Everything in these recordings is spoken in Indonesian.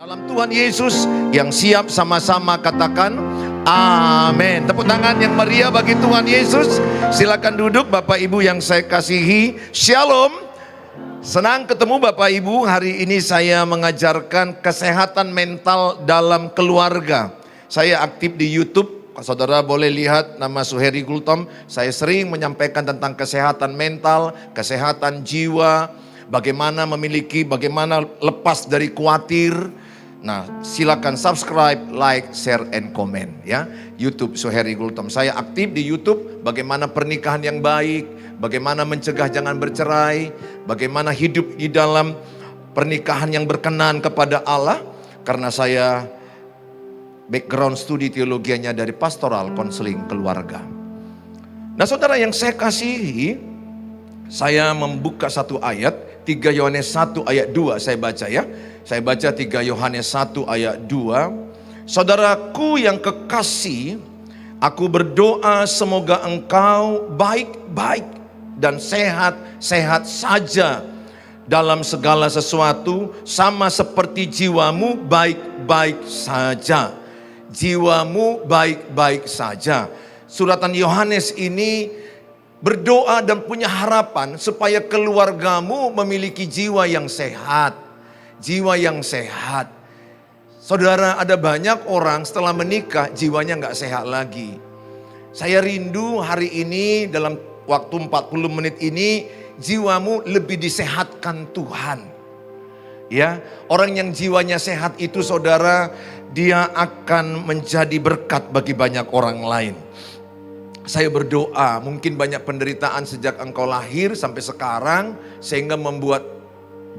Dalam Tuhan Yesus yang siap sama-sama katakan amin. Tepuk tangan yang meriah bagi Tuhan Yesus. Silakan duduk Bapak Ibu yang saya kasihi. Shalom. Senang ketemu Bapak Ibu. Hari ini saya mengajarkan kesehatan mental dalam keluarga. Saya aktif di YouTube. Saudara boleh lihat nama Suheri Gultom. Saya sering menyampaikan tentang kesehatan mental, kesehatan jiwa, bagaimana lepas dari khawatir. Nah, silakan subscribe, like, share, and comment ya. YouTube Suheri Gultom. Saya aktif di YouTube bagaimana pernikahan yang baik, bagaimana mencegah jangan bercerai, bagaimana hidup di dalam pernikahan yang berkenan kepada Allah. Karena saya background studi teologianya dari pastoral konseling keluarga. Nah, saudara yang saya kasihi, saya membuka satu ayat, 3 Yohanes 1 ayat 2 saya baca ya. Saya baca 3 Yohanes 1 ayat 2. Saudaraku yang kekasih, aku berdoa semoga engkau baik-baik dan sehat-sehat saja dalam segala sesuatu, sama seperti jiwamu baik-baik saja. Jiwamu baik-baik saja. Suratan Yohanes ini berdoa dan punya harapan supaya keluargamu memiliki jiwa yang sehat. Jiwa yang sehat. Saudara, ada banyak orang setelah menikah jiwanya nggak sehat lagi. Saya rindu hari ini dalam waktu 40 menit ini jiwamu lebih disehatkan Tuhan. Ya, orang yang jiwanya sehat itu saudara, dia akan menjadi berkat bagi banyak orang lain. Saya berdoa, mungkin banyak penderitaan sejak engkau lahir sampai sekarang sehingga membuat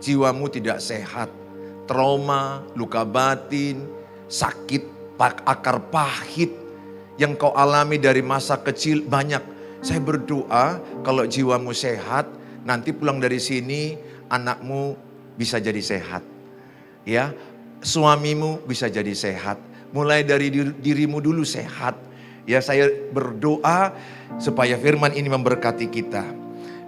jiwamu tidak sehat. Trauma, luka batin, sakit, akar pahit yang kau alami dari masa kecil banyak. Saya berdoa kalau jiwamu sehat, nanti pulang dari sini anakmu bisa jadi sehat. Ya, suamimu bisa jadi sehat. Mulai dari dirimu dulu sehat. Ya, saya berdoa supaya firman ini memberkati kita.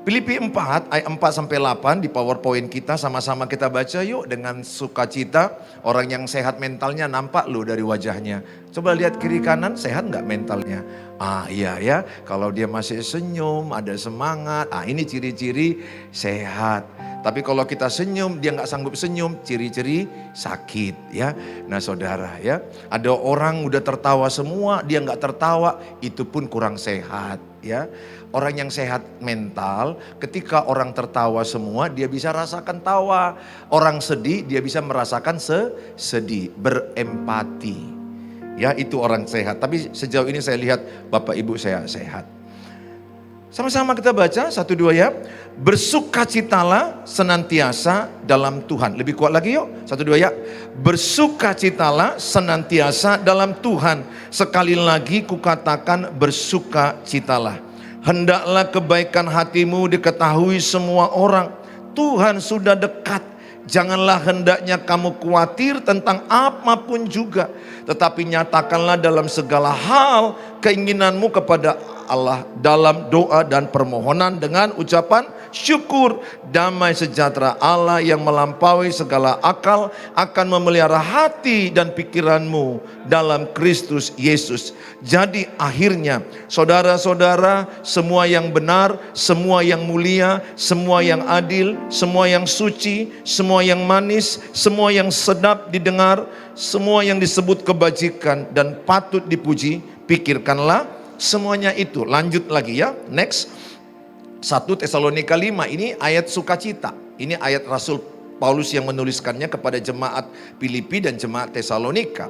Filipi 4 ayat 4 sampai 8 di PowerPoint kita, sama-sama kita baca yuk dengan sukacita. Orang yang sehat mentalnya nampak loh dari wajahnya. Coba lihat kiri kanan, sehat nggak mentalnya? Ah iya ya, kalau dia masih senyum, ada semangat, ini ciri-ciri sehat. Tapi kalau kita senyum, dia nggak sanggup senyum, ciri-ciri sakit ya. Nah saudara ya, ada orang udah tertawa semua, dia nggak tertawa, itu pun kurang sehat ya. Orang yang sehat mental, ketika orang tertawa semua, dia bisa rasakan tawa. Orang sedih, dia bisa merasakan sedih, berempati. Ya, itu orang sehat. Tapi sejauh ini saya lihat Bapak Ibu saya sehat. Sama-sama kita baca 1-2 ya. Bersukacitalah senantiasa dalam Tuhan. Lebih kuat lagi yuk. 1-2 ya. Bersukacitalah senantiasa dalam Tuhan. Sekali lagi kukatakan bersukacitalah. Hendaklah kebaikan hatimu diketahui semua orang. Tuhan sudah dekat. Janganlah hendaknya kamu khawatir tentang apapun juga. Tetapi nyatakanlah dalam segala hal keinginanmu kepada Allah dalam doa dan permohonan dengan ucapan syukur. Damai sejahtera Allah yang melampaui segala akal akan memelihara hati dan pikiranmu dalam Kristus Yesus. Jadi akhirnya saudara-saudara, semua yang benar, semua yang mulia, semua yang adil, semua yang suci, semua yang manis, semua yang sedap didengar, semua yang disebut kebajikan dan patut dipuji, pikirkanlah semuanya itu. Lanjut lagi ya, next. 1 Tesalonika 5, ini ayat sukacita. Ini ayat Rasul Paulus yang menuliskannya kepada jemaat Filipi dan jemaat Tesalonika.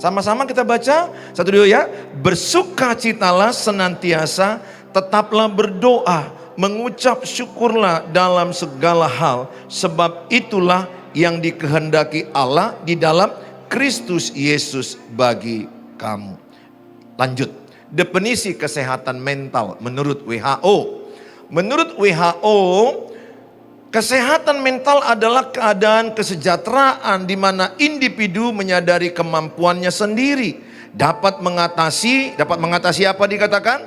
Sama-sama kita baca 1-2 ya. Bersukacitalah senantiasa, tetaplah berdoa, mengucap syukurlah dalam segala hal, sebab itulah yang dikehendaki Allah di dalam Kristus Yesus bagi kamu. Lanjut. Definisi kesehatan mental menurut WHO. Menurut WHO, kesehatan mental adalah keadaan kesejahteraan di mana individu menyadari kemampuannya sendiri, dapat mengatasi apa dikatakan?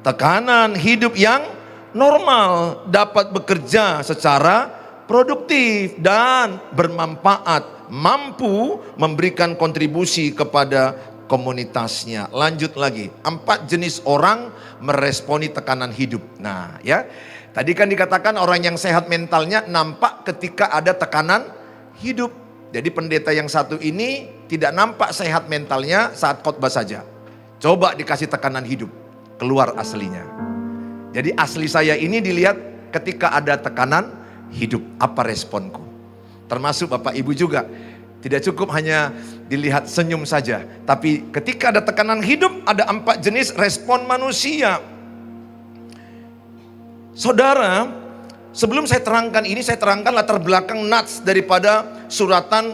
Tekanan hidup yang normal, dapat bekerja secara produktif dan bermanfaat mampu memberikan kontribusi kepada komunitasnya. Lanjut lagi, 4 jenis orang meresponi tekanan hidup. Nah ya, tadi kan dikatakan orang yang sehat mentalnya nampak ketika ada tekanan hidup. Jadi pendeta yang satu ini tidak nampak sehat mentalnya saat khotbah saja. Coba dikasih tekanan hidup, keluar aslinya. Jadi asli saya ini dilihat ketika ada tekanan hidup. Apa responku? Termasuk Bapak Ibu juga. Tidak cukup hanya dilihat senyum saja, tapi ketika ada tekanan hidup, ada 4 jenis respon manusia. Saudara, sebelum saya terangkan ini, saya terangkan latar belakang nats daripada suratan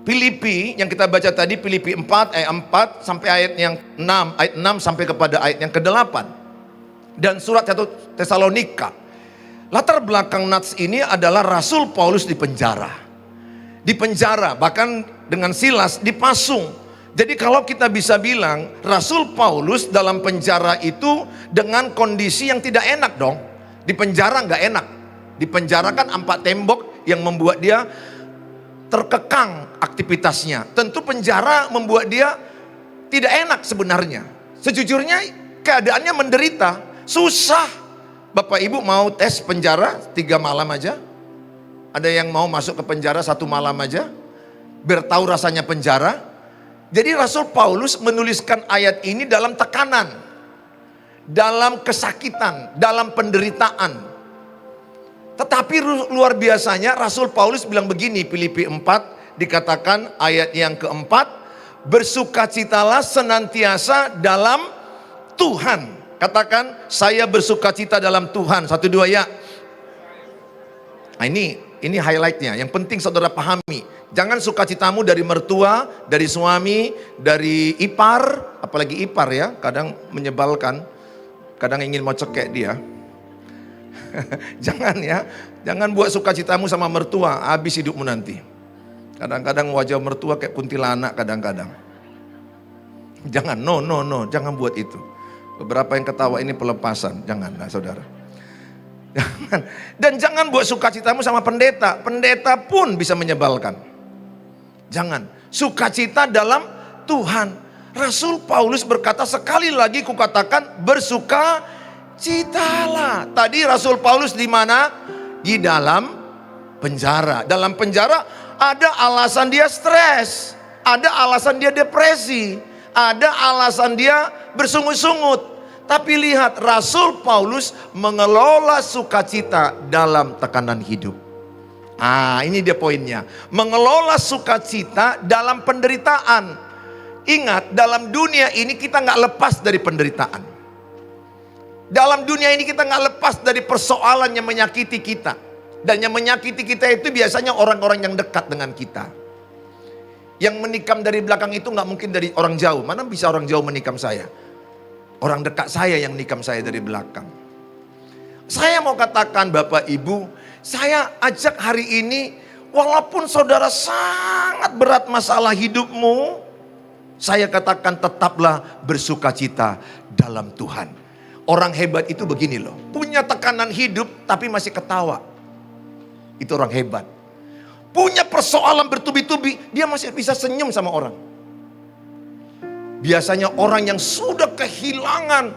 Filipi yang kita baca tadi, Filipi 4 ayat 4 sampai ayat yang 6, ayat 6 sampai kepada ayat yang ke-8. Dan surat 1 Tesalonika. Latar belakang nats ini adalah Rasul Paulus di penjara. Di penjara, bahkan dengan Silas dipasung. Jadi kalau kita bisa bilang Rasul Paulus dalam penjara itu dengan kondisi yang tidak enak dong. Di penjara nggak enak. Di penjara kan 4 tembok yang membuat dia terkekang aktivitasnya. Tentu penjara membuat dia tidak enak sebenarnya. Sejujurnya keadaannya menderita, susah. Bapak Ibu mau tes penjara 3 malam aja? Ada yang mau masuk ke penjara 1 malam aja? Biar tahu rasanya penjara. Jadi Rasul Paulus menuliskan ayat ini dalam tekanan, dalam kesakitan, dalam penderitaan. Tetapi luar biasanya Rasul Paulus bilang begini, Filipi 4 dikatakan ayat yang ke-4, bersukacitalah senantiasa dalam Tuhan. Katakan, saya bersukacita dalam Tuhan. 1, 2 ya. Nah ini highlightnya, yang penting saudara pahami. Jangan sukacitamu dari mertua, dari suami, dari ipar. Apalagi ipar ya, kadang menyebalkan. Kadang ingin mau cekek dia. Jangan ya, jangan buat sukacitamu sama mertua, habis hidupmu nanti. Kadang-kadang wajah mertua kayak kuntilanak kadang-kadang. Jangan, no, jangan buat itu. Beberapa yang ketawa ini pelepasan, janganlah saudara. Jangan. Dan jangan buat sukacitamu sama pendeta. Pendeta pun bisa menyebalkan. Jangan. Sukacita dalam Tuhan. Rasul Paulus berkata, sekali lagi kukatakan, bersukacitalah. Tadi Rasul Paulus di mana? Di dalam penjara. Dalam penjara ada alasan dia stres, ada alasan dia depresi, ada alasan dia bersungut-sungut. Tapi lihat, Rasul Paulus mengelola sukacita dalam tekanan hidup. Ini dia poinnya. Mengelola sukacita dalam penderitaan. Ingat, dalam dunia ini kita nggak lepas dari penderitaan. Dalam dunia ini kita nggak lepas dari persoalan yang menyakiti kita. Dan yang menyakiti kita itu biasanya orang-orang yang dekat dengan kita. Yang menikam dari belakang itu nggak mungkin dari orang jauh. Mana bisa orang jauh menikam saya? Orang dekat saya yang nikam saya dari belakang. Saya mau katakan Bapak Ibu, saya ajak hari ini, walaupun saudara sangat berat masalah hidupmu, saya katakan tetaplah bersukacita dalam Tuhan. Orang hebat itu begini loh, punya tekanan hidup tapi masih ketawa. Itu orang hebat. Punya persoalan bertubi-tubi, dia masih bisa senyum sama orang. Biasanya orang yang sudah kehilangan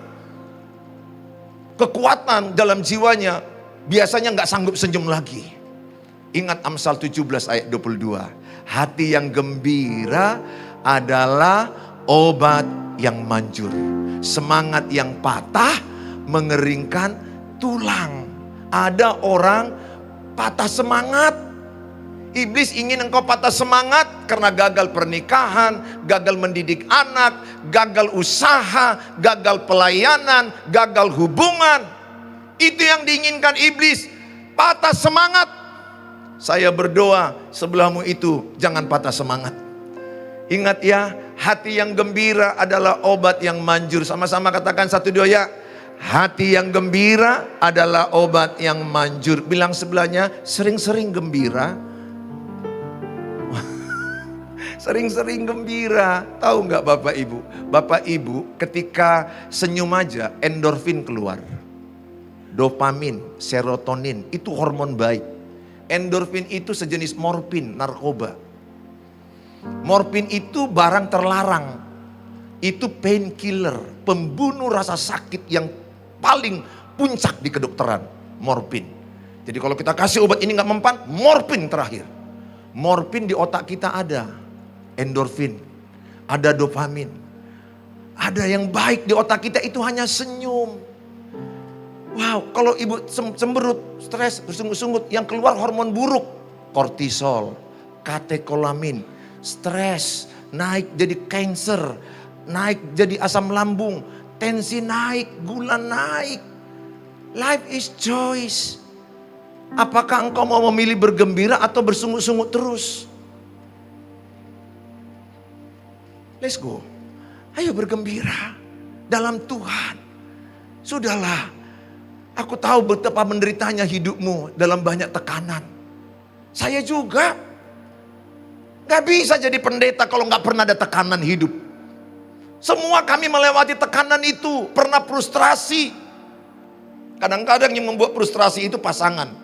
kekuatan dalam jiwanya, biasanya nggak sanggup senyum lagi. Ingat Amsal 17 ayat 22. Hati yang gembira adalah obat yang manjur. Semangat yang patah mengeringkan tulang. Ada orang patah semangat. Iblis ingin engkau patah semangat karena gagal pernikahan, gagal mendidik anak, gagal usaha, gagal pelayanan, gagal hubungan. Itu yang diinginkan iblis, patah semangat. Saya berdoa sebelahmu itu jangan patah semangat. Ingat ya, hati yang gembira adalah obat yang manjur. Sama-sama katakan 1, 2 ya. Hati yang gembira adalah obat yang manjur. Bilang sebelahnya, sering-sering gembira. Sering-sering gembira. Tahu nggak Bapak Ibu? Bapak Ibu ketika senyum aja endorfin keluar. Dopamin, serotonin, itu hormon baik. Endorfin itu sejenis morfin, narkoba. Morfin itu barang terlarang. Itu painkiller, pembunuh rasa sakit yang paling puncak di kedokteran. Morfin. Jadi kalau kita kasih obat ini nggak mempan, morfin terakhir. Morfin di otak kita ada endorfin, ada dopamin. Ada yang baik di otak kita itu hanya senyum. Wow, kalau ibu cemberut, stres, bersungut-sungut, yang keluar hormon buruk. Kortisol, katekolamin, stres, naik jadi kanker, naik jadi asam lambung, tensi naik, gula naik. Life is choice. Apakah engkau mau memilih bergembira atau bersungut-sungut terus? Let's go. Ayo bergembira dalam Tuhan. Sudahlah, aku tahu betapa menderitanya hidupmu dalam banyak tekanan. Saya juga. Gak bisa jadi pendeta kalau gak pernah ada tekanan hidup. Semua kami melewati tekanan itu, pernah frustrasi. Kadang-kadang yang membuat frustrasi itu pasangan.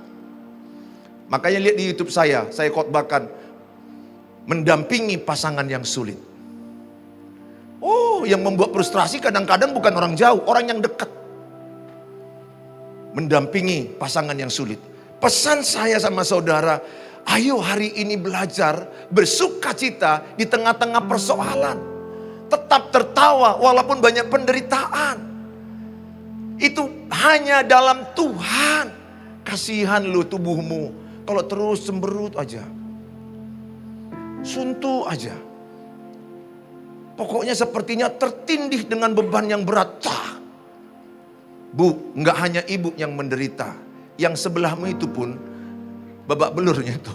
Makanya lihat di YouTube saya khotbahkan mendampingi pasangan yang sulit. Oh, yang membuat frustrasi kadang-kadang bukan orang jauh, orang yang dekat. Mendampingi pasangan yang sulit. Pesan saya sama saudara, ayo hari ini belajar bersukacita di tengah-tengah persoalan. Tetap tertawa walaupun banyak penderitaan. Itu hanya dalam Tuhan. Kasihan lu tubuhmu kalau terus cemberut aja. Suntuk aja. Pokoknya sepertinya tertindih dengan beban yang berat. Bu, enggak hanya ibu yang menderita. Yang sebelahmu itu pun babak belurnya itu.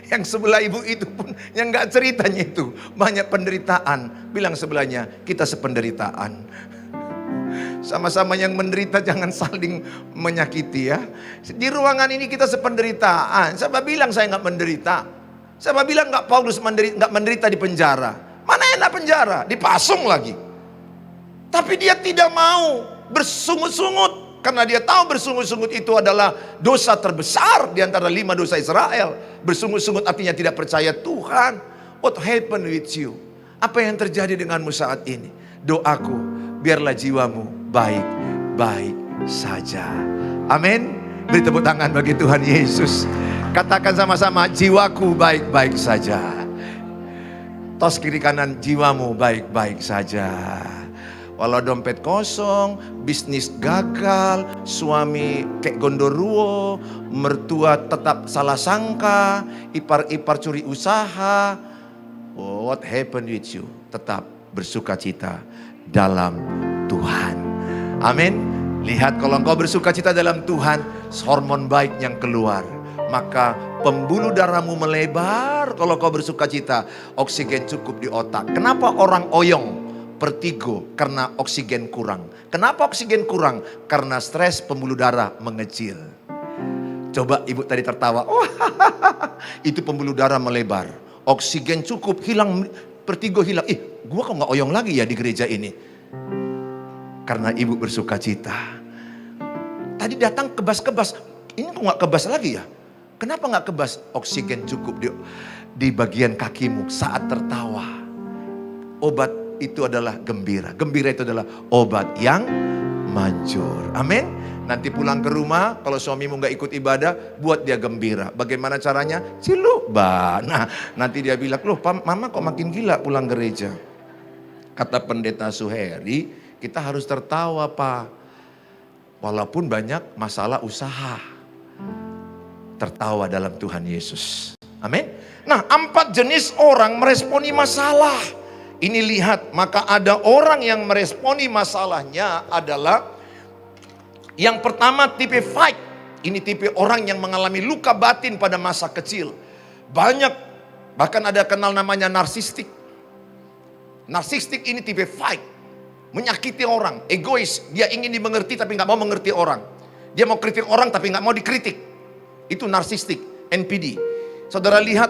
Yang sebelah ibu itu pun yang enggak ceritanya itu banyak penderitaan. Bilang sebelahnya, kita sependeritaan. Sama-sama yang menderita jangan saling menyakiti ya. Di ruangan ini kita sependeritaan. Siapa bilang saya nggak menderita? Siapa bilang nggak Paulus nggak menderita di penjara? Mana enak penjara? Dipasung lagi. Tapi dia tidak mau bersungut-sungut. Karena dia tahu bersungut-sungut itu adalah dosa terbesar di antara 5 dosa Israel. Bersungut-sungut artinya tidak percaya Tuhan. What happened with you? Apa yang terjadi denganmu saat ini? Doaku, biarlah jiwamu baik-baik saja. Amin. Beri tepuk tangan bagi Tuhan Yesus. Katakan sama-sama, jiwaku baik-baik saja. Tos kiri kanan, jiwamu baik-baik saja. Walau dompet kosong, bisnis gagal, suami kayak gondoruo, mertua tetap salah sangka, ipar-ipar curi usaha. Oh, what happened with you? Tetap bersukacita dalam Tuhan. Amin. Lihat, kalau engkau bersukacita dalam Tuhan, hormon baik yang keluar. Maka pembuluh darahmu melebar. Kalau kau bersukacita, oksigen cukup di otak. Kenapa orang oyong? Vertigo, karena oksigen kurang. Kenapa oksigen kurang? Karena stres, pembuluh darah mengecil. Coba ibu tadi tertawa. Oh, itu pembuluh darah melebar. Oksigen cukup, hilang, vertigo hilang. Gua kok gak oyong lagi ya di gereja ini? Karena ibu bersukacita. Tadi datang kebas-kebas. Ini kok gak kebas lagi ya? Kenapa gak kebas? Oksigen cukup di bagian kakimu saat tertawa. Obat itu adalah gembira. Gembira itu adalah obat yang manjur. Amin. Nanti pulang ke rumah, kalau suamimu gak ikut ibadah, buat dia gembira. Bagaimana caranya? Ciluk, nah nanti dia bilang, loh mama kok makin gila pulang gereja. Kata pendeta Suheri, kita harus tertawa Pak. Walaupun banyak masalah usaha. Tertawa dalam Tuhan Yesus. Amin. Nah, 4 jenis orang meresponi masalah. Ini lihat, maka ada orang yang meresponi masalahnya adalah yang pertama tipe fight. Ini tipe orang yang mengalami luka batin pada masa kecil. Banyak, bahkan ada kenal namanya narsistik. Narsistik ini tipe fight. Menyakiti orang, egois. Dia ingin dimengerti tapi gak mau mengerti orang. Dia mau kritik orang tapi gak mau dikritik. Itu narsistik, NPD. Saudara lihat,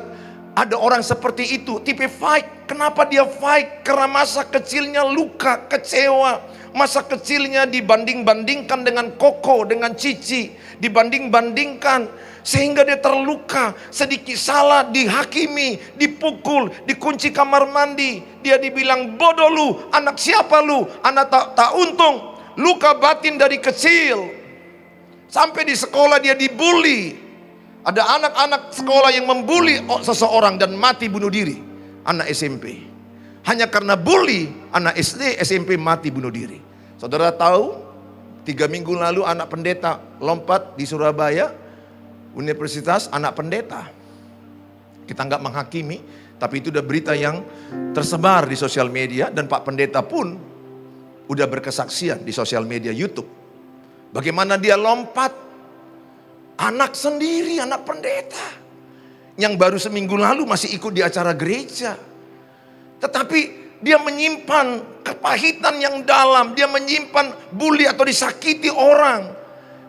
Ada orang seperti itu, tipe fight. Kenapa dia fight? Karena masa kecilnya luka, kecewa. Masa kecilnya dibanding-bandingkan dengan koko, dengan cici. Dibanding-bandingkan sehingga dia terluka. Sedikit salah dihakimi, dipukul, dikunci kamar mandi. Dia dibilang bodoh lu, anak siapa lu, anak tak untung. Luka batin dari kecil. Sampai di sekolah dia dibully. Ada anak-anak sekolah yang membuli seseorang dan mati bunuh diri. Anak SMP. Hanya karena bully, anak SD, SMP mati bunuh diri. Saudara tahu, 3 minggu lalu anak pendeta lompat di Surabaya, universitas anak pendeta. Kita nggak menghakimi, tapi itu udah berita yang tersebar di sosial media. Dan Pak Pendeta pun udah berkesaksian di sosial media YouTube. Bagaimana dia lompat. Anak sendiri, anak pendeta. Yang baru seminggu lalu masih ikut di acara gereja. Tetapi dia menyimpan kepahitan yang dalam. Dia menyimpan bully atau disakiti orang.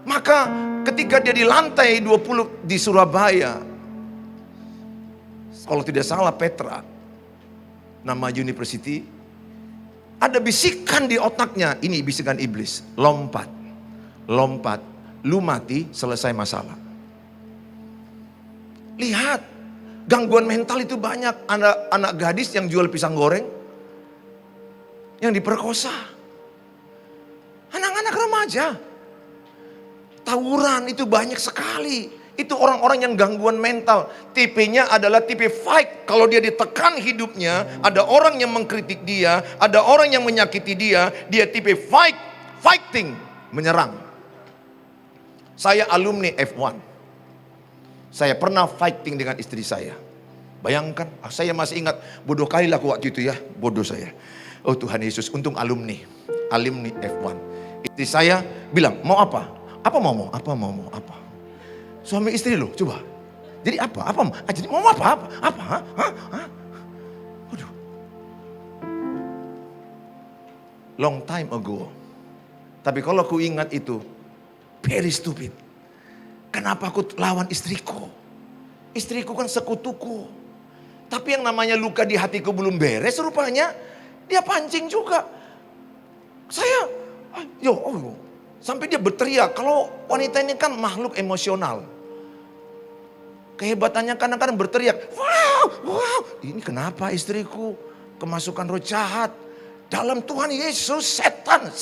Maka ketika dia di lantai 20 di Surabaya. Kalau tidak salah Petra. Nama university. Ada bisikan di otaknya. Ini bisikan iblis. Lompat. Lompat. Lu mati, selesai masalah. Lihat, gangguan mental itu banyak. Anak gadis yang jual pisang goreng, yang diperkosa. Anak-anak remaja. Tawuran itu banyak sekali. Itu orang-orang yang gangguan mental. Tipenya adalah tipe fight. Kalau dia ditekan hidupnya, ada orang yang mengkritik dia, ada orang yang menyakiti dia, dia tipe fighting, menyerang. Saya alumni F1. Saya pernah fighting dengan istri saya. Bayangkan, saya masih ingat, bodoh kali lah waktu itu ya, bodoh saya. Oh Tuhan Yesus, untung alumni F1. Istri saya bilang, mau apa? Apa mau? Apa? Suami istri loh, coba. Jadi apa? Jadi mau apa? Waduh. Long time ago. Tapi kalau aku ingat itu, very stupid. Kenapa aku lawan istriku? Istriku kan sekutuku. Tapi yang namanya luka di hatiku belum beres rupanya. Dia pancing juga. Saya, sampai dia berteriak. Kalau wanita ini kan makhluk emosional. Kehebatannya kadang-kadang berteriak. Wow, ini kenapa istriku kemasukan roh jahat. Dalam Tuhan Yesus, setan.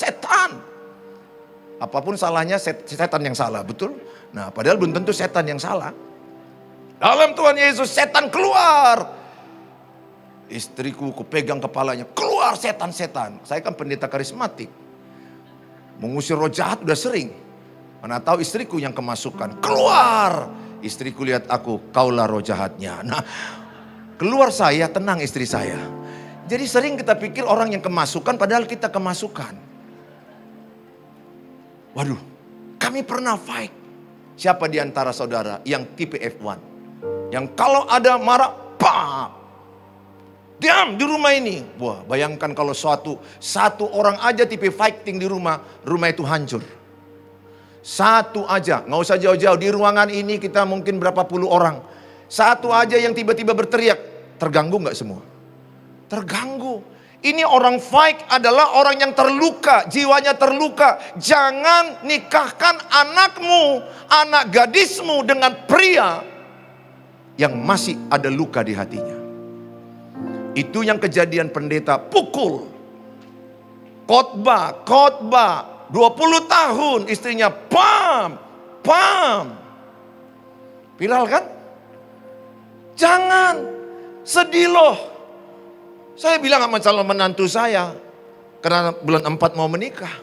Apapun salahnya setan yang salah, betul? Nah, padahal belum tentu setan yang salah. Dalam Tuhan Yesus, setan keluar. Istriku kupegang kepalanya, keluar setan-setan. Saya kan pendeta karismatik. Mengusir roh jahat udah sering. Mana tahu istriku yang kemasukan, keluar. Istriku lihat aku, kaulah roh jahatnya. Nah, keluar saya, tenang istri saya. Jadi sering kita pikir orang yang kemasukan, padahal kita kemasukan. Waduh, kami pernah fight. Siapa di antara saudara yang tipe F1? Yang kalau ada marah, bam! Diam di rumah ini. Wah, bayangkan kalau satu orang aja tipe fighting di rumah itu hancur. Satu aja, nggak usah jauh-jauh. Di ruangan ini kita mungkin berapa puluh orang. Satu aja yang tiba-tiba berteriak, terganggu nggak semua? Terganggu. Ini orang fight adalah orang yang terluka, jiwanya terluka. Jangan nikahkan anakmu, anak gadismu dengan pria yang masih ada luka di hatinya. Itu yang kejadian pendeta pukul. Khotbah 20 tahun istrinya pam. Viral kan? Jangan sedih loh. Saya bilang sama calon menantu saya, karena bulan 4 mau menikah.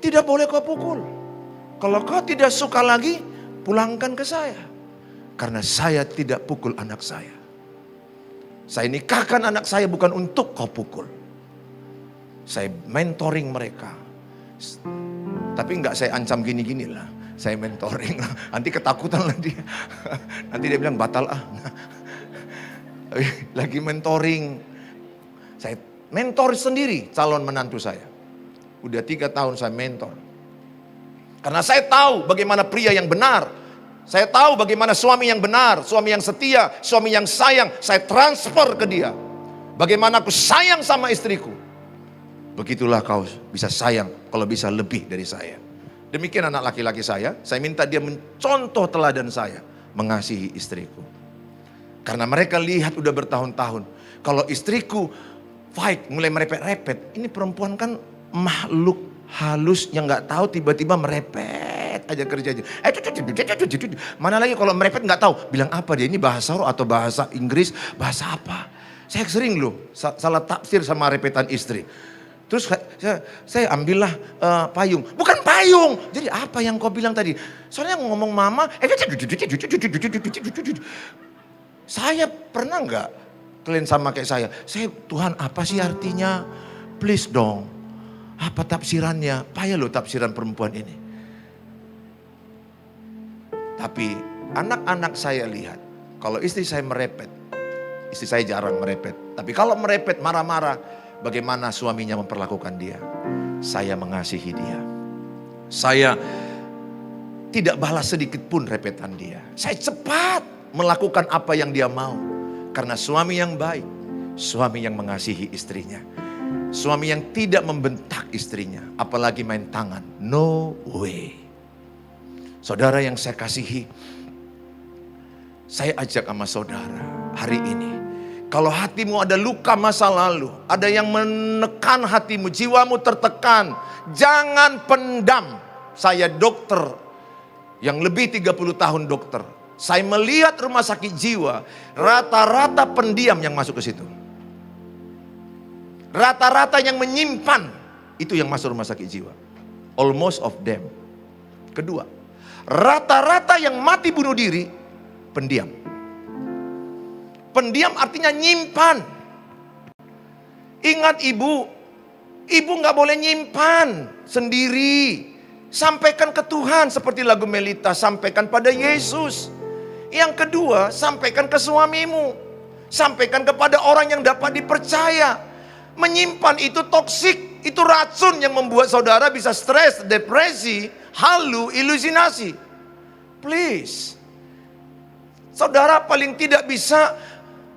Tidak boleh kau pukul. Kalau kau tidak suka lagi, pulangkan ke saya. Karena saya tidak pukul anak saya. Saya nikahkan anak saya bukan untuk kau pukul. Saya mentoring mereka. Tapi enggak saya ancam gini-gini lah. Saya mentoring lah. Nanti ketakutan lah dia. Nanti dia bilang batal ah. Lagi mentoring. Saya mentor sendiri calon menantu saya. Udah 3 tahun saya mentor. Karena saya tahu bagaimana pria yang benar. Saya tahu bagaimana suami yang benar, suami yang setia, suami yang sayang. Saya transfer ke dia. Bagaimana aku sayang sama istriku. Begitulah kau bisa sayang, kalau bisa lebih dari saya. Demikian anak laki-laki saya minta dia mencontoh teladan saya, mengasihi istriku. Karena mereka lihat udah bertahun-tahun, kalau istriku fight, mulai merepet-repet, ini perempuan kan makhluk halus yang nggak tahu tiba-tiba merepet aja kerjanya. Mana lagi kalau merepet nggak tahu bilang apa dia, ini bahasa roh atau bahasa Inggris, bahasa apa. Saya sering loh salah tafsir sama repetan istri. Terus saya ambillah payung. Bukan payung. Jadi apa yang kau bilang tadi? Soalnya ngomong mama. Saya pernah nggak kalian sama kayak saya? Tuhan apa sih artinya? Please dong. Apa tafsirannya? Payah loh tafsiran perempuan ini. Tapi anak-anak saya lihat. Kalau istri saya merepet. Istri saya jarang merepet. Tapi kalau merepet marah-marah. Bagaimana suaminya memperlakukan dia. Saya mengasihi dia. Saya tidak balas sedikit pun repetan dia. Saya cepat melakukan apa yang dia mau. Karena suami yang baik. Suami yang mengasihi istrinya. Suami yang tidak membentak istrinya. Apalagi main tangan. No way. Saudara yang saya kasihi. Saya ajak sama saudara hari ini. Kalau hatimu ada luka masa lalu, ada yang menekan hatimu, jiwamu tertekan, jangan pendam. Saya dokter yang lebih 30 tahun dokter. Saya melihat rumah sakit jiwa, rata-rata pendiam yang masuk ke situ. Rata-rata yang menyimpan, itu yang masuk rumah sakit jiwa. Almost of them. Kedua, rata-rata yang mati bunuh diri, pendiam. Pendiam artinya nyimpan. Ingat ibu gak boleh nyimpan sendiri. Sampaikan ke Tuhan seperti lagu Melita, sampaikan pada Yesus. Yang kedua, sampaikan ke suamimu. Sampaikan kepada orang yang dapat dipercaya. Menyimpan itu toksik, itu racun yang membuat saudara bisa stres, depresi, halu, ilusinasi. Please. Saudara paling tidak bisa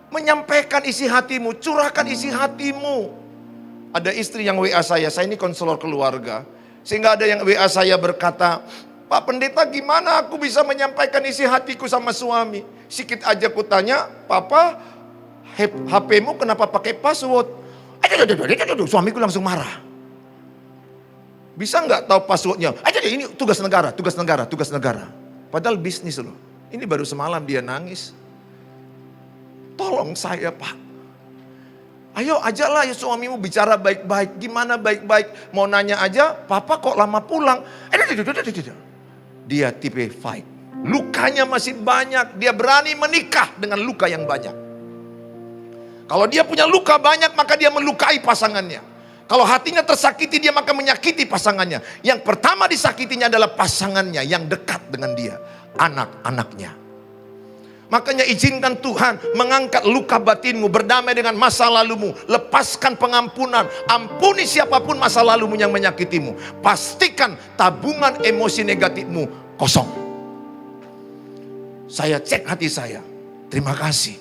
menyampaikan isi hatimu, curahkan isi hatimu. Ada istri yang WA saya ini konselor keluarga. Sehingga ada yang WA saya berkata, Pak Pendeta gimana aku bisa menyampaikan isi hatiku sama suami? Sikit aja ku tanya, Papa HP-mu kenapa pakai password? Suamiku langsung marah. Bisa nggak tahu passwordnya? Ini tugas negara. Padahal bisnis loh. Ini baru semalam dia nangis. Tolong saya Pak. Ayo ajalah ya suamimu bicara baik-baik. Gimana baik-baik? Mau nanya aja, Papa kok lama pulang? Dia tipe fight. Lukanya masih banyak. Dia berani menikah dengan luka yang banyak. Kalau dia punya luka banyak, maka dia melukai pasangannya. Kalau hatinya tersakiti, dia maka menyakiti pasangannya. Yang pertama disakitinya adalah pasangannya yang dekat dengan dia. Anak-anaknya. Makanya izinkan Tuhan mengangkat luka batinmu, berdamai dengan masa lalumu, lepaskan pengampunan, ampuni siapapun masa lalumu yang menyakitimu. Pastikan tabungan emosi negatifmu kosong. Saya cek hati saya, terima kasih.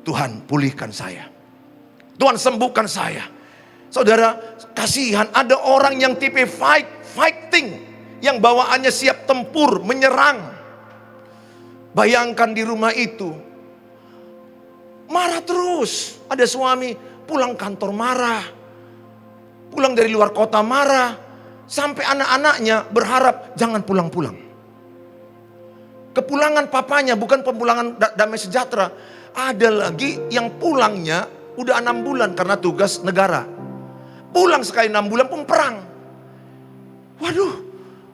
Tuhan pulihkan saya. Tuhan sembuhkan saya. Saudara, kasihan ada orang yang tipe fighting, yang bawaannya siap tempur, menyerang. Bayangkan di rumah itu, marah terus. Ada suami pulang kantor marah, pulang dari luar kota marah, sampai anak-anaknya berharap jangan pulang-pulang. Kepulangan papanya bukan pemulangan damai sejahtera. Ada lagi yang pulangnya udah 6 bulan karena tugas negara. Pulang sekali 6 bulan pun perang. Waduh,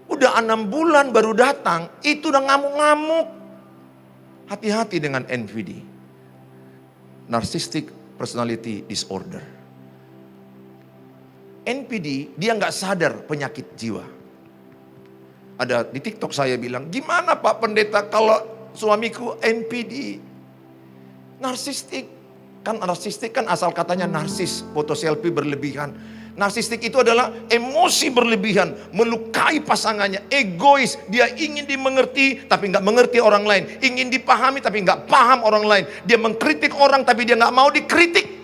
udah 6 bulan baru datang, itu udah ngamuk-ngamuk. Hati-hati dengan NPD, Narcissistic Personality Disorder. NPD, dia nggak sadar penyakit jiwa. Ada di TikTok saya bilang, gimana Pak Pendeta kalau suamiku NPD? Narsistik kan asal katanya narsis, foto selfie berlebihan. Narsistik itu adalah emosi berlebihan, melukai pasangannya, egois. Dia ingin dimengerti tapi nggak mengerti orang lain, ingin dipahami tapi nggak paham orang lain. Dia mengkritik orang tapi dia nggak mau dikritik.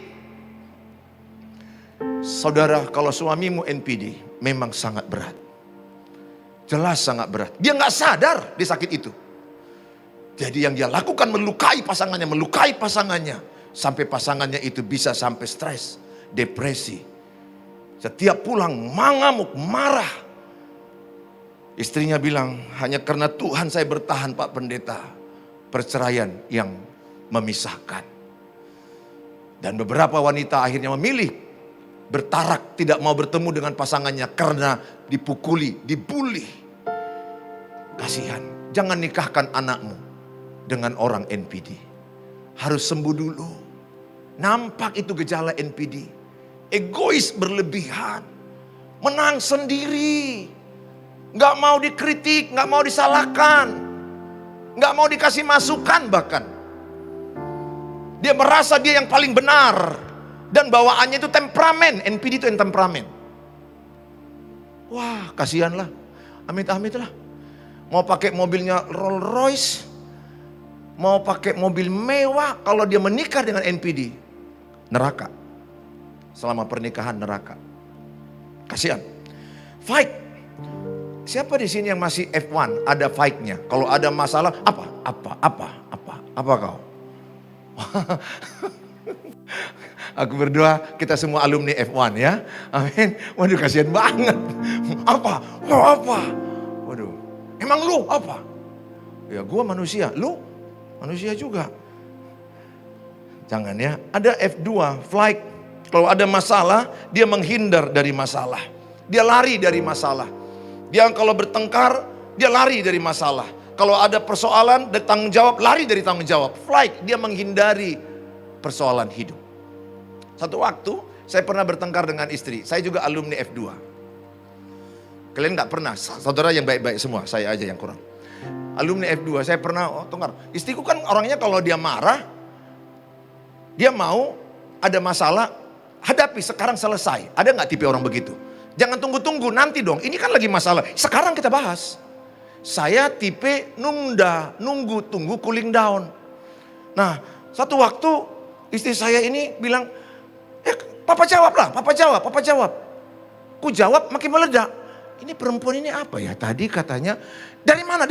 Saudara, kalau suamimu NPD memang sangat berat, jelas sangat berat. Dia nggak sadar dia sakit itu. Jadi yang dia lakukan melukai pasangannya, sampai pasangannya itu bisa sampai stres, depresi. Setiap pulang mengamuk, marah. Istrinya bilang, hanya karena Tuhan saya bertahan Pak Pendeta. Perceraian yang memisahkan. Dan beberapa wanita akhirnya memilih bertarak, tidak mau bertemu dengan pasangannya karena dipukuli, dibully. Kasihan, jangan nikahkan anakmu dengan orang NPD. Harus sembuh dulu. Nampak itu gejala NPD. Egois berlebihan, menang sendiri, gak mau dikritik, gak mau disalahkan, gak mau dikasih masukan bahkan. Dia merasa dia yang paling benar, dan bawaannya itu temperamen. NPD itu yang temperamen. Wah, kasihanlah, amit-amit lah. Mau pakai mobilnya Rolls Royce, mau pakai mobil mewah, kalau dia menikah dengan NPD, neraka. Selama pernikahan neraka. Kasihan. Fight. Siapa di sini yang masih F1? Ada fight-nya. Kalau ada masalah, apa kau? Aku berdoa kita semua alumni F1 ya. Amin. Waduh, kasihan banget. Apa? Waduh. Emang lu apa? Ya gua manusia, lu manusia juga. Jangan ya. Ada F2, flight. Kalau ada masalah, dia menghindar dari masalah. Dia lari dari masalah. Dia kalau bertengkar, dia lari dari masalah. Kalau ada persoalan, dia tanggung jawab, lari dari tanggung jawab. Flight, dia menghindari persoalan hidup. Satu waktu, saya pernah bertengkar dengan istri. Saya juga alumni F2. Kalian gak pernah, saudara yang baik-baik semua, saya aja yang kurang. Alumni F2, saya pernah tengkar. Istriku kan orangnya kalau dia marah, dia mau ada masalah, hadapi sekarang selesai. Ada gak tipe orang begitu? Jangan tunggu-tunggu, nanti dong. Ini kan lagi masalah. Sekarang kita bahas. Saya tipe nunggu, tunggu cooling down. Nah, satu waktu istri saya ini bilang, papa jawab lah, papa jawab. Ku jawab makin meledak. Ini perempuan ini apa ya? Tadi katanya, dari mana?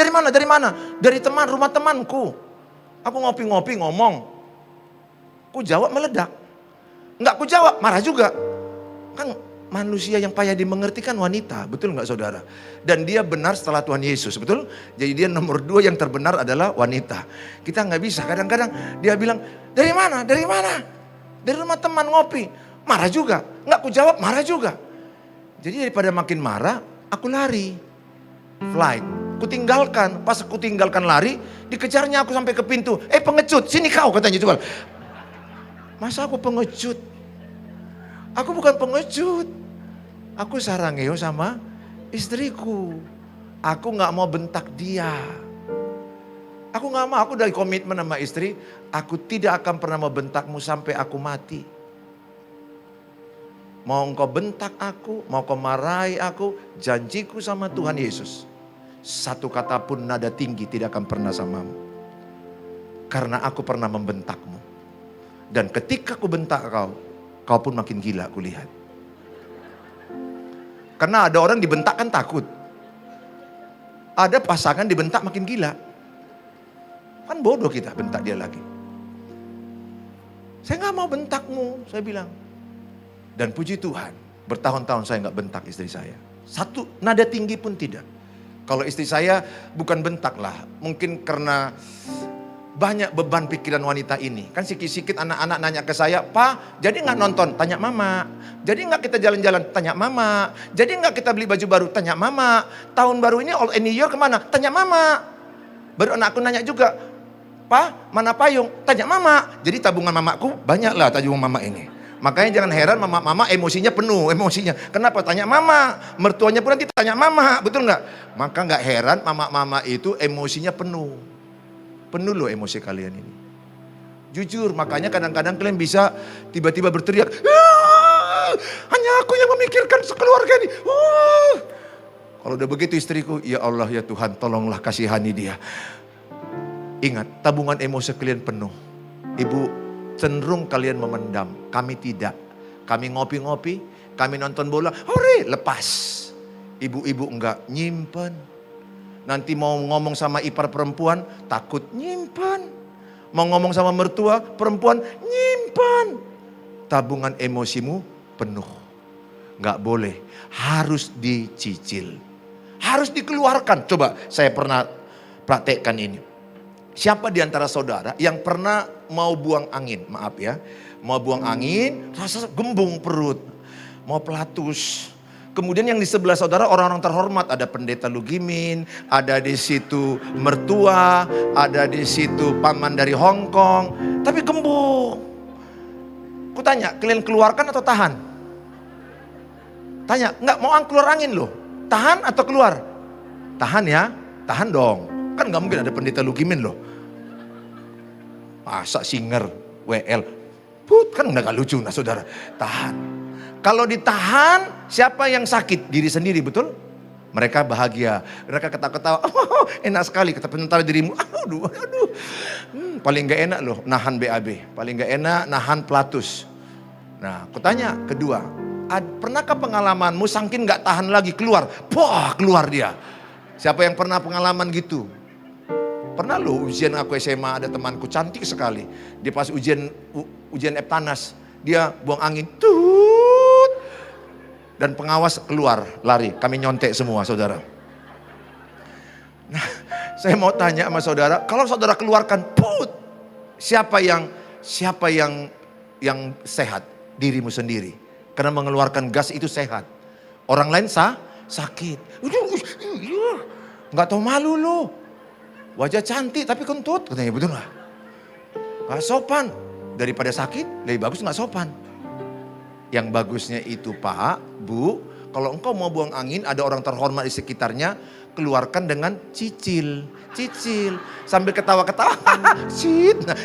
Dari teman, rumah temanku. Aku ngopi-ngopi ngomong. Ku jawab meledak. Enggak ku jawab, marah juga. Kan manusia yang payah dimengerti kan wanita, betul enggak saudara? Dan dia benar setelah Tuhan Yesus, betul? Jadi dia nomor 2 yang terbenar adalah wanita. Kita nggak bisa, kadang-kadang dia bilang, dari mana? Dari rumah teman ngopi. Marah juga, enggak ku jawab, marah juga. Jadi daripada makin marah, aku lari. Flight, ku tinggalkan. Pas aku tinggalkan lari, dikejarnya aku sampai ke pintu. Pengecut, sini kau katanya coba. Masa aku pengecut? Aku bukan pengecut. Aku sarangeo sama istriku. Aku gak mau bentak dia. Aku gak mau, aku dari komitmen sama istri. Aku tidak akan pernah membentakmu sampai aku mati. Mau engkau bentak aku, mau kau marahi aku, janjiku sama Tuhan Yesus. Satu kata pun nada tinggi tidak akan pernah samamu. Karena aku pernah membentakmu. Dan ketika aku bentak kau pun makin gila aku lihat. Karena ada orang dibentak kan takut. Ada pasangan dibentak makin gila. Kan bodoh kita bentak dia lagi. Saya gak mau bentakmu, saya bilang. Dan puji Tuhan, bertahun-tahun saya gak bentak istri saya. Satu nada tinggi pun tidak. Kalau istri saya bukan bentak lah, mungkin karena banyak beban pikiran wanita ini. Kan sikit-sikit anak-anak nanya ke saya, "Pa, jadi gak nonton?" Tanya mama. "Jadi gak kita jalan-jalan?" Tanya mama. "Jadi gak kita beli baju baru?" Tanya mama. "Tahun baru ini all in New York kemana?" Tanya mama. Baru anakku nanya juga, "Pa, mana payung?" Tanya mama. Jadi tabungan mamaku banyaklah tabungan mama ini. Makanya jangan heran mama emosinya penuh, emosinya. Kenapa? Tanya mama. Mertuanya pun nanti tanya mama, betul nggak? Maka nggak heran mama itu emosinya penuh. Penuh loh emosi kalian ini. Jujur, makanya kadang-kadang kalian bisa tiba-tiba berteriak, hanya aku yang memikirkan sekeluarga ini. Kalau udah begitu istriku, ya Allah ya Tuhan, tolonglah kasihani dia. Ingat, tabungan emosi kalian penuh. Ibu, cenderung kalian memendam, kami tidak. Kami ngopi-ngopi, kami nonton bola, hore, lepas. Ibu-ibu enggak, nyimpen. Nanti mau ngomong sama ipar perempuan, takut, nyimpen. Mau ngomong sama mertua perempuan, nyimpen. Tabungan emosimu penuh. Enggak boleh, harus dicicil. Harus dikeluarkan. Coba saya pernah praktekkan ini. Siapa di antara saudara yang pernah mau buang angin? Maaf ya. Mau buang angin, rasa gembung perut. Mau pelatus. Kemudian yang di sebelah saudara orang-orang terhormat. Ada pendeta Lugimin, ada di situ mertua, ada di situ paman dari Hong Kong. Tapi gembung. Kutanya, kalian keluarkan atau tahan? Tanya, enggak mau keluar angin loh. Tahan atau keluar? Tahan ya, tahan dong. Kan gak mungkin ada pendeta Lugimin loh. Masa singer, WL. Kan gak lucu nah saudara. Tahan. Kalau ditahan, siapa yang sakit? Diri sendiri, betul? Mereka bahagia. Mereka ketawa-ketawa. Oh, enak sekali. Kata penentara dirimu. Aduh. Paling gak enak loh, nahan BAB. Paling gak enak, nahan pelatus. Nah, aku tanya kedua. Pernahkah pengalamanmu saking gak tahan lagi keluar? Wah, keluar dia. Siapa yang pernah pengalaman gitu? Pernah loh ujian aku SMA, ada temanku cantik sekali. Dia pas ujian Eptanas, dia buang angin. Tut. Dan pengawas keluar, lari. Kami nyontek semua saudara. Nah, saya mau tanya sama saudara, kalau saudara keluarkan, put. Siapa yang sehat? Dirimu sendiri. Karena mengeluarkan gas itu sehat. Orang lain sakit. Nggak tahu malu lo. Wajah cantik tapi kentut. Katanya betul nggak? Nggak sopan. Daripada sakit lebih bagus nggak sopan. Yang bagusnya itu Pak, Bu. Kalau engkau mau buang angin ada orang terhormat di sekitarnya. Keluarkan dengan cicil. Sambil ketawa-ketawa. Nah,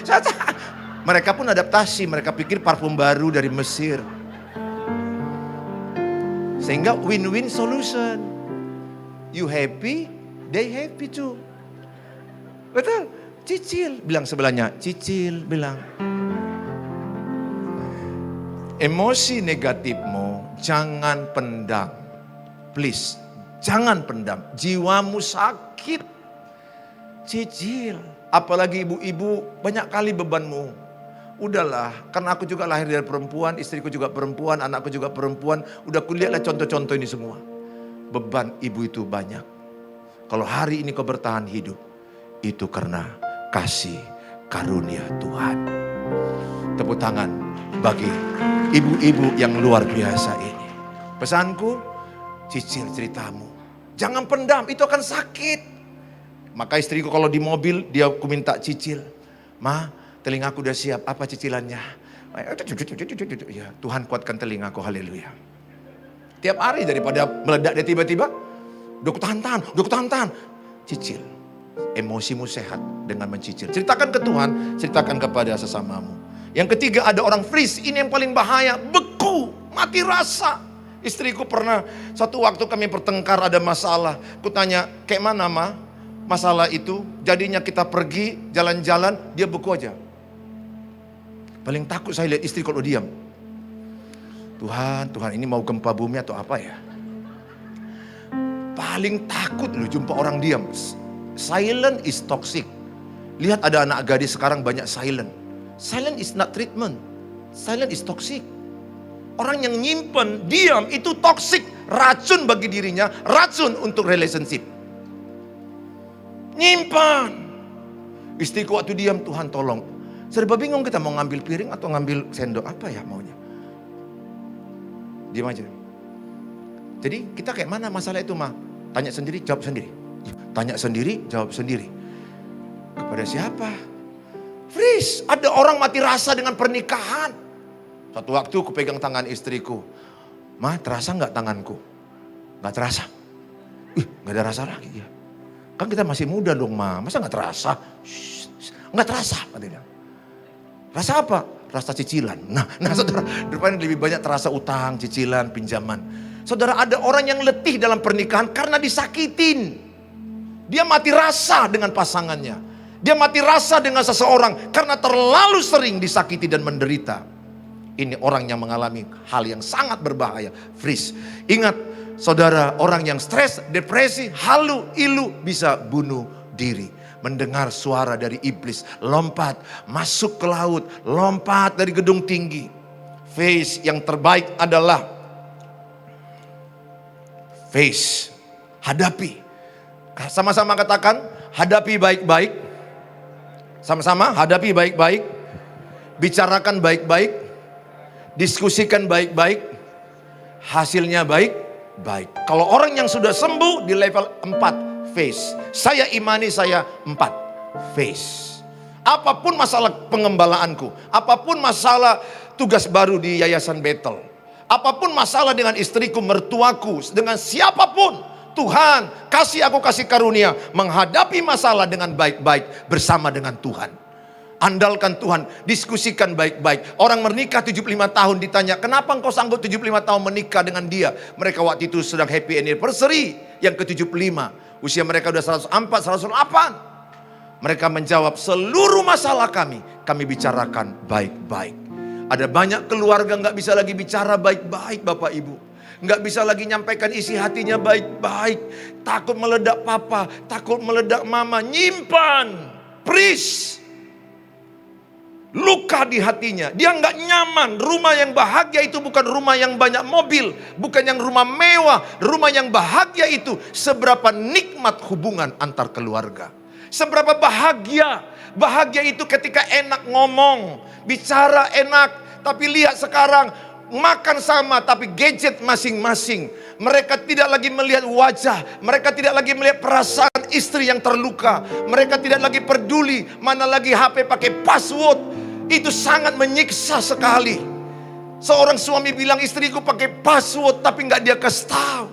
mereka pun adaptasi. Mereka pikir parfum baru dari Mesir. Sehingga win-win solution. You happy, they happy too. Betul? Cicil. Bilang sebelahnya, cicil. Bilang. Emosi negatifmu jangan pendam. Please, jangan pendam. Jiwamu sakit. Cicil. Apalagi ibu-ibu, banyak kali bebanmu. Udahlah, karena aku juga lahir dari perempuan, istriku juga perempuan, anakku juga perempuan. Udah kulihatlah contoh-contoh ini semua. Beban ibu itu banyak. Kalau hari ini kau bertahan hidup, itu karena kasih karunia Tuhan. Tepuk tangan bagi ibu-ibu yang luar biasa ini. Pesanku, cicil ceritamu. Jangan pendam, itu akan sakit. Maka istriku kalau di mobil, aku minta cicil. Ma, telingaku udah siap, apa cicilannya? Ya, Tuhan kuatkan telingaku, haleluya. Tiap hari daripada meledak dia tiba-tiba, udah kutahan-tahan. Cicil, emosimu sehat dengan mencicil. Ceritakan ke Tuhan, ceritakan kepada sesamamu. Yang ketiga ada orang freeze, ini yang paling bahaya, beku, mati rasa. Istriku pernah, satu waktu kami bertengkar ada masalah. Kutanya, kayak mana Ma? Masalah itu, jadinya kita pergi jalan-jalan, dia beku aja. Paling takut saya lihat istri kalau diam. Tuhan ini mau gempa bumi atau apa ya? Paling takut loh jumpa orang diam. Silent is toxic. Lihat ada anak gadis sekarang banyak silent. Silent is not treatment. Silent is toxic. Orang yang nyimpen, diam itu toxic. Racun bagi dirinya, racun untuk relationship. Nyimpan. Istriku waktu diam, Tuhan tolong. Serba bingung kita mau ngambil piring atau ngambil sendok. Apa ya maunya? Diam aja. Jadi kita kayak mana masalah itu Ma? Tanya sendiri, jawab sendiri. Tanya sendiri, jawab sendiri. Kepada siapa? Freeze. Ada orang mati rasa dengan pernikahan. Satu waktu aku pegang tangan istriku. Ma, terasa gak tanganku? Gak terasa. Gak ada rasa lagi ya. Kan kita masih muda dong Ma. Masa gak terasa? Gak terasa katanya. Rasa apa? rasa cicilan. Nah saudara, rupanya lebih banyak terasa utang, cicilan, pinjaman. Saudara, ada orang yang letih dalam pernikahan karena disakitin. Dia mati rasa dengan pasangannya. Dia mati rasa dengan seseorang karena terlalu sering disakiti dan menderita. Ini orang yang mengalami hal yang sangat berbahaya. Freeze. Ingat saudara, orang yang stres, depresi, halu, ilu bisa bunuh diri. Mendengar suara dari iblis, lompat, masuk ke laut, lompat dari gedung tinggi. Face yang terbaik adalah face, hadapi. Sama-sama katakan, hadapi baik-baik. Sama-sama, hadapi baik-baik. Bicarakan baik-baik. Diskusikan baik-baik. Hasilnya baik-baik. Kalau orang yang sudah sembuh di level 4, face. Saya imani saya 4, face. Apapun masalah pengembalaanku, apapun masalah tugas baru di Yayasan Bethel, apapun masalah dengan istriku, mertuaku, dengan siapapun, Tuhan kasih aku kasih karunia menghadapi masalah dengan baik-baik bersama dengan Tuhan. Andalkan Tuhan, diskusikan baik-baik. Orang menikah 75 tahun ditanya, kenapa engkau sanggup 75 tahun menikah dengan dia? Mereka waktu itu sedang happy anniversary yang ke-75. Usia mereka sudah 104, 108. Mereka menjawab, seluruh masalah kami bicarakan baik-baik. Ada banyak keluarga gak bisa lagi bicara baik-baik Bapak Ibu. Gak bisa lagi nyampaikan isi hatinya baik-baik. Takut meledak papa, takut meledak mama. Nyimpan, please. Luka di hatinya, dia nggak nyaman. Rumah yang bahagia itu bukan rumah yang banyak mobil, bukan yang rumah mewah. Rumah yang bahagia itu seberapa nikmat hubungan antar keluarga. Seberapa bahagia. Bahagia itu ketika enak ngomong, bicara enak. Tapi lihat sekarang, makan sama tapi gadget masing-masing. Mereka tidak lagi melihat wajah, mereka tidak lagi melihat perasaan istri yang terluka. Mereka tidak lagi peduli mana lagi HP pakai password. Itu sangat menyiksa sekali. Seorang suami bilang istriku pakai password tapi nggak dia kasih tahu.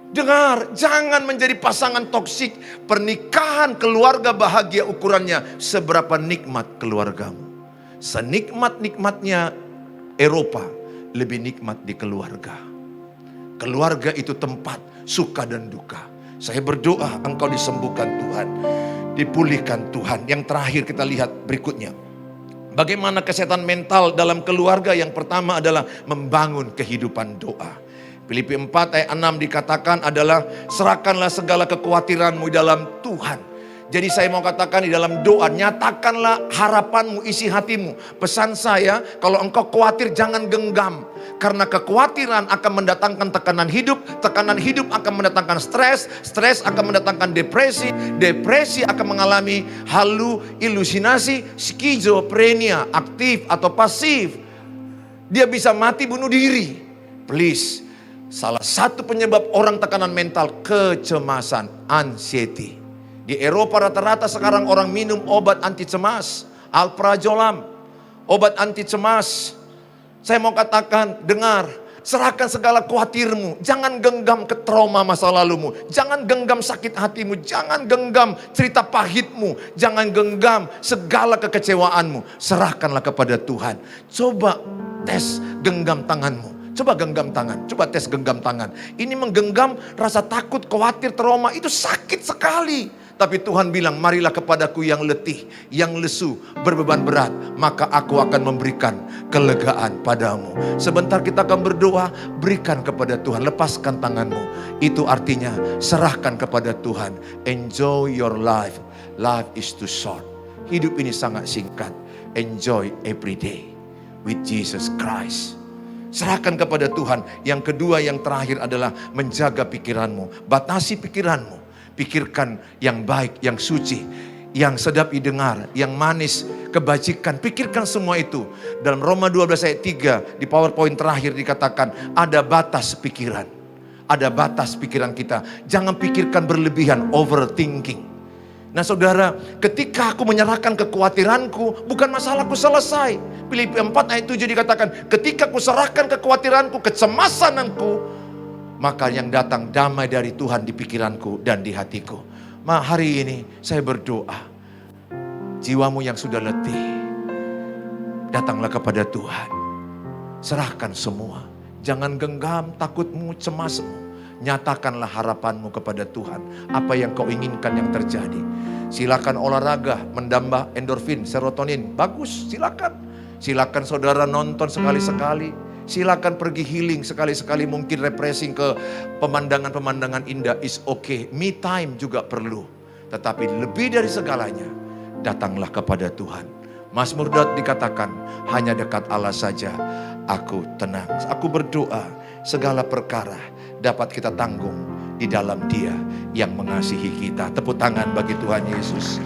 Dengar, jangan menjadi pasangan toksik. Pernikahan keluarga bahagia ukurannya seberapa nikmat keluargamu. Senikmat-nikmatnya Eropa, lebih nikmat di keluarga. Keluarga itu tempat suka dan duka. Saya berdoa engkau disembuhkan Tuhan, dipulihkan Tuhan. Yang terakhir kita lihat berikutnya. Bagaimana kesehatan mental dalam keluarga? Yang pertama adalah membangun kehidupan doa. Filipi 4 ayat 6 dikatakan adalah serahkanlah segala kekhawatiranmu dalam Tuhan. Jadi saya mau katakan di dalam doa, nyatakanlah harapanmu, isi hatimu. Pesan saya, kalau engkau khawatir jangan genggam. Karena kekhawatiran akan mendatangkan tekanan hidup akan mendatangkan stres, stres akan mendatangkan depresi, depresi akan mengalami halusinasi, skizofrenia, aktif atau pasif. Dia bisa mati bunuh diri. Please, salah satu penyebab orang tekanan mental, kecemasan, anxiety. Di Eropa rata-rata sekarang orang minum obat anti cemas, alprazolam, obat anti cemas. Saya mau katakan, dengar, serahkan segala khawatirmu. Jangan genggam ke trauma masa lalumu. Jangan genggam sakit hatimu. Jangan genggam cerita pahitmu. Jangan genggam segala kekecewaanmu. Serahkanlah kepada Tuhan. Coba tes genggam tanganmu. Coba genggam tangan, coba tes genggam tangan. Ini menggenggam rasa takut, khawatir, trauma, itu sakit sekali. Tapi Tuhan bilang, marilah kepadaku yang letih, yang lesu, berbeban berat, maka aku akan memberikan kelegaan padamu. Sebentar kita akan berdoa, berikan kepada Tuhan, lepaskan tanganmu. Itu artinya serahkan kepada Tuhan. Enjoy your life. Life is too short. Hidup ini sangat singkat. Enjoy every day with Jesus Christ. Serahkan kepada Tuhan. Yang kedua, yang terakhir adalah menjaga pikiranmu. Batasi pikiranmu. Pikirkan yang baik, yang suci, yang sedap didengar, yang manis, kebajikan. Pikirkan semua itu. Dalam Roma 12 ayat 3 di PowerPoint terakhir dikatakan ada batas pikiran. Ada batas pikiran kita. Jangan pikirkan berlebihan, overthinking. Nah saudara, ketika aku menyerahkan kekhawatiranku, bukan masalahku selesai. Filipi 4 ayat 7 dikatakan, ketika aku serahkan kekhawatiranku, kecemasanku, maka yang datang damai dari Tuhan di pikiranku dan di hatiku. Hari ini saya berdoa, jiwamu yang sudah letih, Datanglah kepada Tuhan. Serahkan semua. Jangan genggam takutmu, cemasmu. Nyatakanlah harapanmu kepada Tuhan. Apa yang kau inginkan yang terjadi. Silakan olahraga, menambah endorfin, serotonin. Bagus, silakan. Silakan saudara nonton sekali-sekali. Silakan pergi healing sekali-sekali, mungkin refreshing ke pemandangan-pemandangan indah, is okay. Me time juga perlu. Tetapi lebih dari segalanya, datanglah kepada Tuhan. Mazmur Daud dikatakan, hanya dekat Allah saja aku tenang. Aku berdoa segala perkara dapat kita tanggung di dalam Dia yang mengasihi kita. Tepuk tangan bagi Tuhan Yesus.